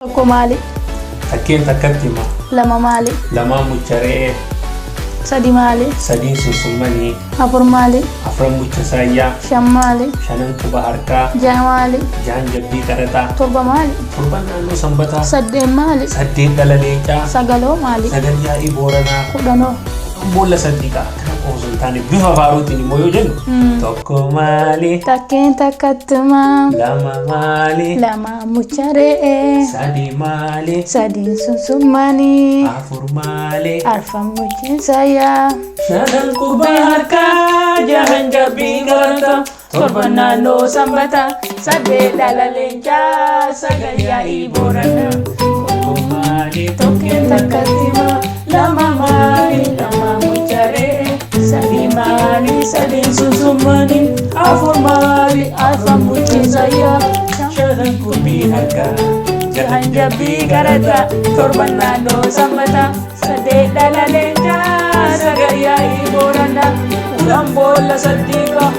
Tokko maali? Takkeen takkatti hima. Lama maali? Lamaan mucharee. Sadi maali? Sadiin sunsumanii. Afur maali? Afran mucha saayyaa. Shan maali? Shanan quba harkaa. Jaha maali? Jahan jabbii qaraxaa. Torba maali? Torban naannoo sanbataa. Saddeet maali? Saddeet dhala leencaa. Sagaloo maali? Sagal yaa'ii booranaa. Kudhanoo. Boolla saddiiqaa. Kana osoo hin taane bifa faaruutiin immoo yoo jennu. Tokko maali? Takkeen takkattima. Lama maali? Lama mucharee. Sadi maali? Sadiin sunsumanii. Afur maali? Arfan muchin sayyaa. Shanan quba harkaa. Jahan jabbii qaraxaa. Torban naannoo sanbataa. Saddeet dhala leencaa. Sagal yaa'ii booranaa. Tokko maali? Takkeen takkattima. Lama maali? Lama mucharee. Sadi maali? Sadiin sunsumanii. Afur maali? Arfan muchin sayyaa. Shanan quba harkaa. Jahan jabbii qaraxaa. Torban naannoo sanbataa. Saddeet dhala leencaa. Sagal yaa'ii booranaa. Kudhan boolla saddiiqaa.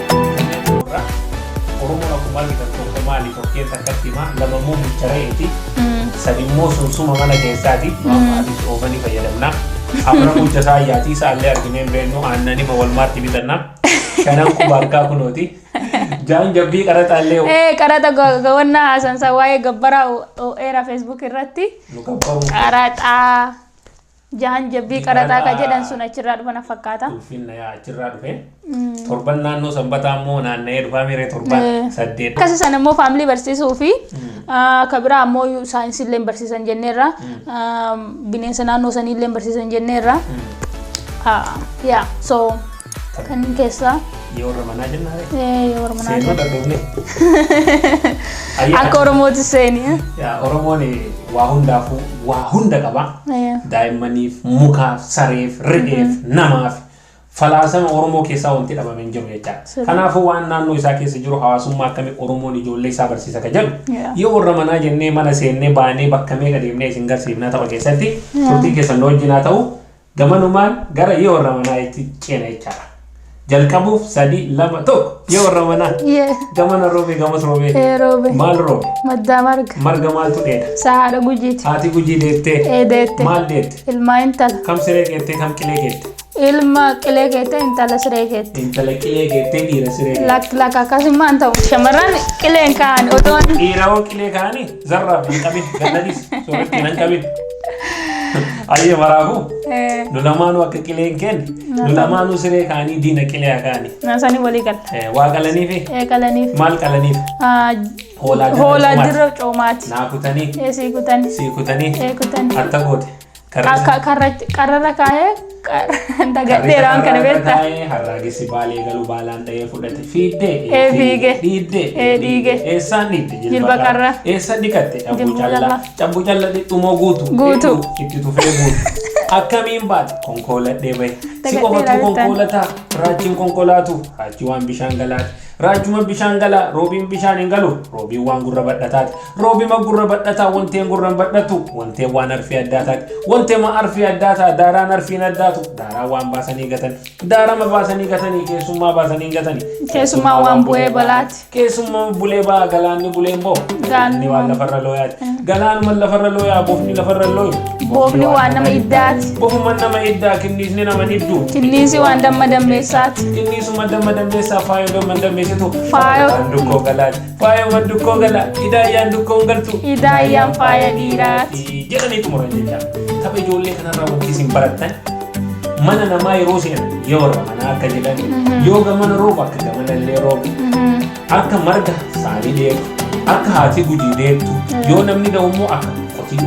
Oromoon akkuma argitan tokko maali? Takkeen takkatti hima. Lama immoo muchareeti. Sadi immoo sunsuma mana keessaati. Maaliif oofanii fayyadamna. Afran mucha saayyaati. Isaallee argineen beennu aannanima walmaatti bitanna. Shanan quba harkaa kunooti. Jahan jabbii qaraxaallee. Qaraxa gawannaa haasansa waa'ee gabbaraa era Facebook irratti. Nu gabbaru. Qaraxaa. Jahan jabbii qaraxaa ka jedhan sun achirraa dhufana fakkaata. Ulfinna yaa achirraa dhufe. Torban naannoo sanbataa immoo naanna'ee dhufaa miree torban saddeet. Akkasii sana immoo faamilii barsiisuu fi ka biraa ammoo saayinsii illee barsiisan jenneerra. Bineensa naannoo sanii illee barsiisan jenneerra. Yaa so kan keessaa. Yoo warra manaa jennaare. Yoo warra manaa Seenuu dhaggoofne. Akka Oromooti seeni. Oromoon waa hundaafuu waa hunda qaba. Daa'immaniif, mukaaf, sareef, re'eef, namaaf falaasama Oromoo keessaa wanti dhabame hin jiru jechaadha. Kanaafuu waan naannoo isaa keessa jiru hawaasummaa akkamii Oromoon ijoollee isaa barsiisa ka jedhu. Yoo warra manaa jennee mana seennee baanee bakka meeqa deemnee isin garsiifnaa tapha keessatti turtii keessan wajjin haa ta'u gamanumaan gara yoo warra manaa itti ceena jechaadha. Jalqabuuf sadi lama tokko yoo warra manaa gamana roobee gamas roobee maal roobe maddaa marga maaltu dheeda sahaadha gujiiti haati gujii deettee deette maal deette ilmaa intala kam siree geettee kam qilee geette ilma qilee geette intala siree geette intala qilee geettee dhiira siree geette lakka akkasumaan ta'u shamarran qileen ka'an otoon dhiirawoo qilee ka'anii zarraaf hin qabin gadadis soorratti hin qabin. Ayyee maraafu nu lamaanuu akka qileen kenne nu lamaanuu siree kaanii diina qilee kaanii. Naasanii walii gala. Waa qalaniifi. Qalaniif. Maal qalaniif? Hoolaa dirra coomaati. Naa kutanii. Sii kutanii. Sii kutanii. Kutanii. Atta goote. Karrarra kaayee dagadheeraan kana beektaa. Harraagessi baalee galuu baalaan ta'ee fudhate fiiddee. Fiigee. Dhiiddee. Eessaan dhiidde jilba qarra. Eessa dhiqatte cabbuu callaa dhixxumoo guutu. Itti tufee guutu. Akkamiin baate konkolaattee bahe. Si qofatu konkolaataa raajiin konkolaatu raaji waan bishaan galaati. Raajuma bishaan galaa roobiin bishaan hin galu roobiin waan gurra badhataati. Roobima gurra badhataa wanteen gurra badhatu wanteen waan arfii addaataati. Wanteema arfii addaataa daaraan arfiin addaatu daaraa waan baasanii gatan. Daarama baasanii gatanii keessummaa baasanii gatanii. Keessummaa waan bu'ee balaati. Keessummaa bulee baa galaanni buleen boo. Galaanni waan lafarra looyaati. Galaanuma lafarra looyaa boofni lafarra looyu. Boofni waan nama iddaati. Boofuma nama iddaa kinniisni nama dhibdu. Kinniisi waan damma dammeessaati. Kinniisuma damma dammeessaa faayoo damma dammeessitu. Faayoo. Mandukkoo galaati. Faayoo mandukkoo galaa. Idaayyaan dukkoon galtu. Idaayyaan faaya dhiiraati. Jedhanii xumuran jecha. Tapha ijoollee kanarraa wanti isin barattan mana namaa yeroo seenan yoo warra manaa akka jedhan yoo gamana rooba akka gamana illee rooba akka marga saanii deetu akka haati gujii deettu yoo namni da'ummoo akka qotii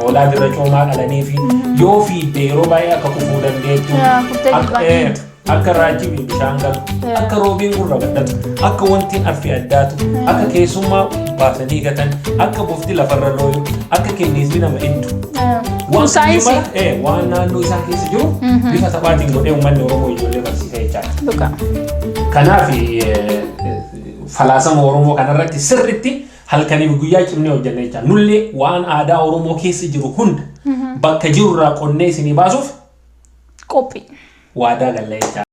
hoolaa dirra coomaa qalanii fi yoo fiidde yeroo baay'ee akka kufuu dandeettu akka raajii bishaan galu akka roobiin gurra badhatu akka wantiin arfii addaatu akka keessummaa baasanii gatan akka bofti lafarra looyu akka kenniisni nama iddu. Waan naannoo isaa keessa jiru bifa taphaatiin godhee uummanni Oromoo ijoollee barsiisa jechaadha. Kanaaf falaasama Oromoo kanarratti sirriitti halkaniif guyyaa cimnee hojjenna jechaadha. Nullee waan aadaa Oromoo keessa jiru hunda bakka jirurraa qonnee isinii baasuuf qophii. Waadaa galla jechaadha.